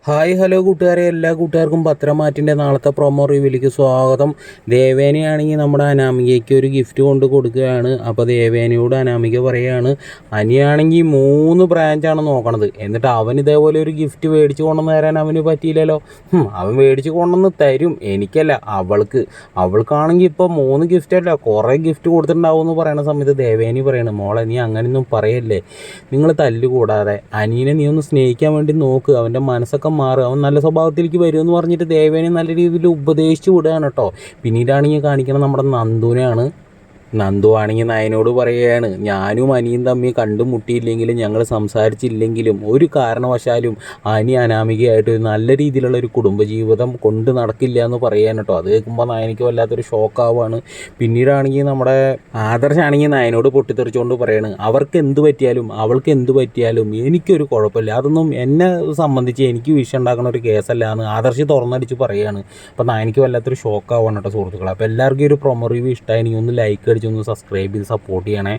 Hi hello കൂട്ടുകാരെ, എല്ലാ കൂട്ടുകാർക്കും പത്രമാറ്റിൻ്റെ നാളത്തെ പ്രൊമോ റിവ്യൂവിലേക്ക് സ്വാഗതം. ദേവേനയാണെങ്കിൽ നമ്മുടെ അനാമികയ്ക്ക് ഒരു ഗിഫ്റ്റ് കൊണ്ട് കൊടുക്കുകയാണ്. അപ്പോൾ ദേവേനയോട് അനാമിക പറയുകയാണ്, അനിയാണെങ്കിൽ 3 ബ്രാഞ്ചാണ് നോക്കണത്, എന്നിട്ട് അവൻ ഇതേപോലെ ഒരു ഗിഫ്റ്റ് മേടിച്ച് കൊണ്ടുവന്ന് തരാൻ അവന് പറ്റിയില്ലല്ലോ. അവൻ മേടിച്ച് കൊണ്ടുവന്ന് തരും, എനിക്കല്ല അവൾക്കാണെങ്കിൽ ഇപ്പോൾ 3 ഗിഫ്റ്റ് അല്ല കുറേ ഗിഫ്റ്റ് കൊടുത്തിട്ടുണ്ടാവും എന്ന് പറയുന്ന സമയത്ത് ദേവേനി പറയണം, മോളെ നീ അങ്ങനെയൊന്നും പറയല്ലേ, നിങ്ങൾ തല്ലുകൂടാതെ അനിയനെ നീ ഒന്ന് സ്നേഹിക്കാൻ വേണ്ടി നോക്ക്, അവൻ്റെ മനസ്സൊക്കെ മാറുക, അവൻ നല്ല സ്വഭാവത്തിലേക്ക് വരുമെന്ന് പറഞ്ഞിട്ട് ദേവേനെ നല്ല രീതിയിൽ ഉപദേശിച്ച് വിടുകയാണ് കേട്ടോ. പിന്നീടാണെങ്കിൽ കാണിക്കണം നമ്മുടെ നന്ദുവിനെയാണ്. നന്ദു ആണെങ്കിൽ നയനോട് പറയുകയാണ്, ഞാനും അനിയും തമ്മിൽ കണ്ടുമുട്ടിയില്ലെങ്കിലും ഞങ്ങൾ സംസാരിച്ചില്ലെങ്കിലും ഒരു കാരണവശാലും അനി അനാമികയായിട്ട് നല്ല രീതിയിലുള്ള ഒരു കുടുംബജീവിതം കൊണ്ട് നടക്കില്ല എന്ന് പറയാൻ കേട്ടോ. അത് കേൾക്കുമ്പോൾ നയനയ്ക്ക് വല്ലാത്തൊരു ഷോക്കാവാണ്. പിന്നീടാണെങ്കിൽ നമ്മുടെ ആദർശാണെങ്കിൽ നയനോട് പൊട്ടിത്തെറിച്ചുകൊണ്ട് പറയാണ്, അവർക്ക് എന്ത് പറ്റിയാലും അവൾക്ക് എന്ത് പറ്റിയാലും എനിക്കൊരു കുഴപ്പമില്ല, അതൊന്നും എന്നെ സംബന്ധിച്ച് എനിക്ക് വിഷയം ഉണ്ടാക്കുന്ന ഒരു കേസല്ല എന്ന് ആദർശ് തുറന്നടിച്ച് പറയുകയാണ്. അപ്പോൾ നയനയ്ക്ക് വല്ലാത്തൊരു ഷോക്കാവാണ് കേട്ടോ സുഹൃത്തുക്കളെ. അപ്പോൾ എല്ലാവർക്കും ഒരു പ്രൊമോ റിവ്യൂ ഇഷ്ടമായി, ഒന്ന് ലൈക്ക് അടിച്ച് ഒന്ന് സബ്സ്ക്രൈബ് ചെയ്ത് സപ്പോർട്ട് ചെയ്യണേ.